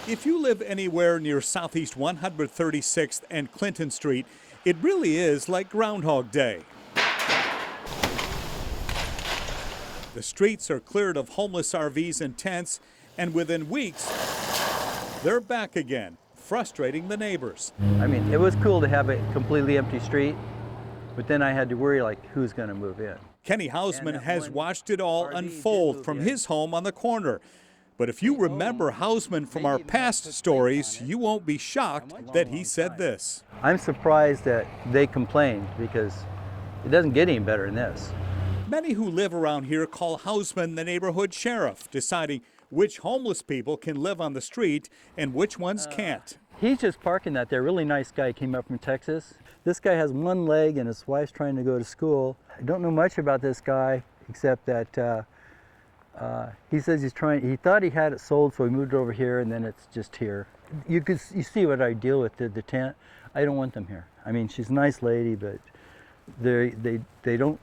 If you live anywhere near Southeast 136th and Clinton Street, it really is like Groundhog Day. The streets are cleared of homeless RVs and tents, and within weeks, they're back again, frustrating the neighbors. I mean, it was cool to have a completely empty street, but then I had to worry, like, who's going to move in? Kenny Hausman has watched it all unfold from his home on the corner. But if you remember Hausman from our past stories, you won't be shocked that he said this. I'm surprised that they complained because it doesn't get any better than this. Many who live around here call Hausman the neighborhood sheriff, deciding which homeless people can live on the street and which ones can't. He's just parking that there. Really nice guy, came up from Texas. This guy has one leg and his wife's trying to go to school. I don't know much about this guy except that he says he thought he had it sold, so he moved over here, and then it's just here. You see what I deal with, the tent. I don't want them here. I mean, she's a nice lady, but they don't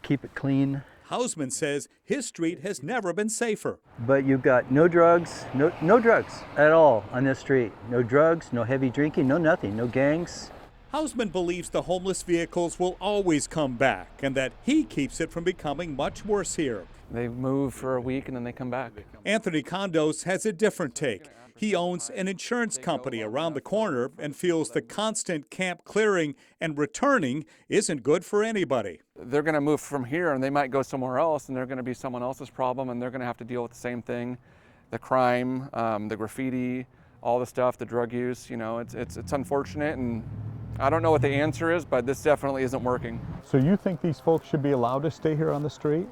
keep it clean. Hausman says his street has never been safer. But you've got no drugs, no drugs at all on this street. No drugs, no heavy drinking, no nothing, no gangs. Hausman believes the homeless vehicles will always come back and that he keeps it from becoming much worse here. They move for a week and then they come back. Anthony Condos has a different take. He owns an insurance company around the corner and feels the constant camp clearing and returning isn't good for anybody. They're going to move from here and they might go somewhere else, and they're going to be someone else's problem, and they're going to have to deal with the same thing, the crime, the graffiti, all the stuff, the drug use. You know, it's unfortunate, and I don't know what the answer is, but this definitely isn't working. So you think these folks should be allowed to stay here on the street?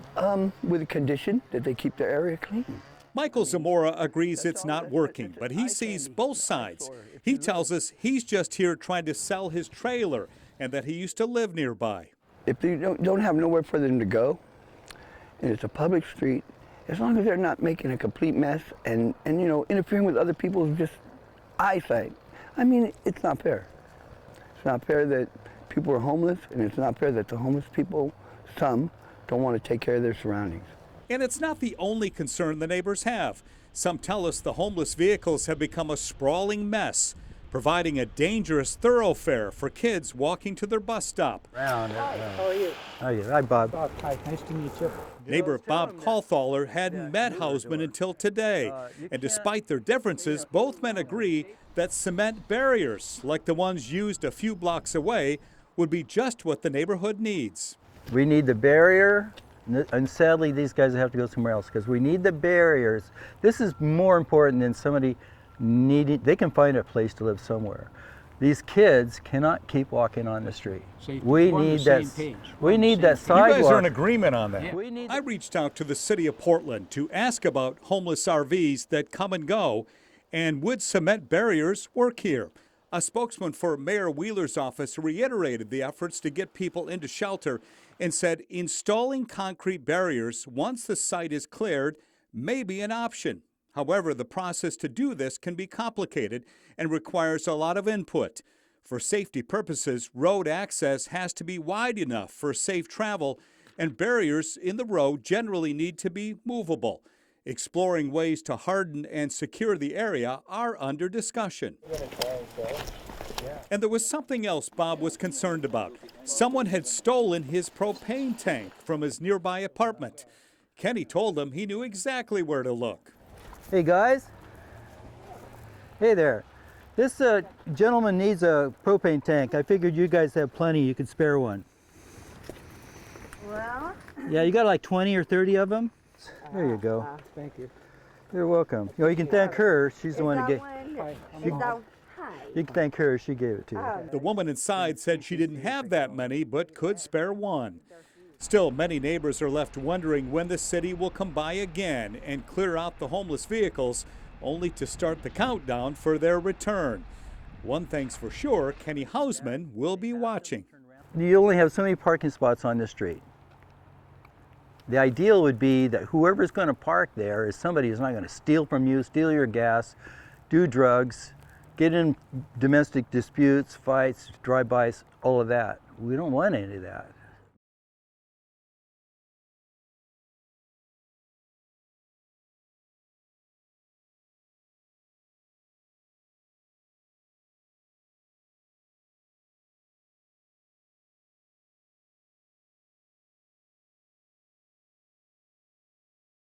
With a condition that they keep their area clean. Michael Zamora agrees it's not working, but he sees both sides. He tells us he's just here trying to sell his trailer and that he used to live nearby. If they don't have nowhere for them to go, and it's a public street, as long as they're not making a complete mess and you know, interfering with other people's just eyesight, I mean, it's not fair. It's not fair that people are homeless, and it's not fair that the homeless people, some, don't want to take care of their surroundings. And it's not the only concern the neighbors have. Some tell us the homeless vehicles have become a sprawling mess, providing a dangerous thoroughfare for kids walking to their bus stop. Hi, how are you? Hi, Bob. Bob, hi, nice to meet you. Neighbor Bob Cawthaler hadn't met Hausman until today. And despite their differences, both men agree that cement barriers, like the ones used a few blocks away, would be just what the neighborhood needs. We need the barrier, and sadly these guys have to go somewhere else because we need the barriers. This is more important than somebody needing, they can find a place to live somewhere. These kids cannot keep walking on the street. We need that sidewalk. You guys are in agreement on that. I reached out to the city of Portland to ask about homeless RVs that come and go, and would cement barriers work here? A spokesman for Mayor Wheeler's office reiterated the efforts to get people into shelter and said installing concrete barriers once the site is cleared may be an option. However, the process to do this can be complicated and requires a lot of input. For safety purposes, road access has to be wide enough for safe travel, and barriers in the road generally need to be movable. Exploring ways to harden and secure the area are under discussion. And there was something else Bob was concerned about. Someone had stolen his propane tank from his nearby apartment. Kenny told him he knew exactly where to look. Hey guys. Hey there. This gentleman needs a propane tank. I figured you guys have plenty, you could spare one. Well? Yeah, you got like 20 or 30 of them? There you go. Thank you. You're welcome. You know, you can thank her. She's the one who gave. You can thank her. She gave it to you. The woman inside said she didn't have that many, but could spare one. Still, many neighbors are left wondering when the city will come by again and clear out the homeless vehicles, only to start the countdown for their return. One thing's for sure, Kenny Hausman will be watching. You only have so many parking spots on the street. The ideal would be that whoever's going to park there is somebody who's not going to steal from you, steal your gas, do drugs, get in domestic disputes, fights, drive-bys, all of that. We don't want any of that.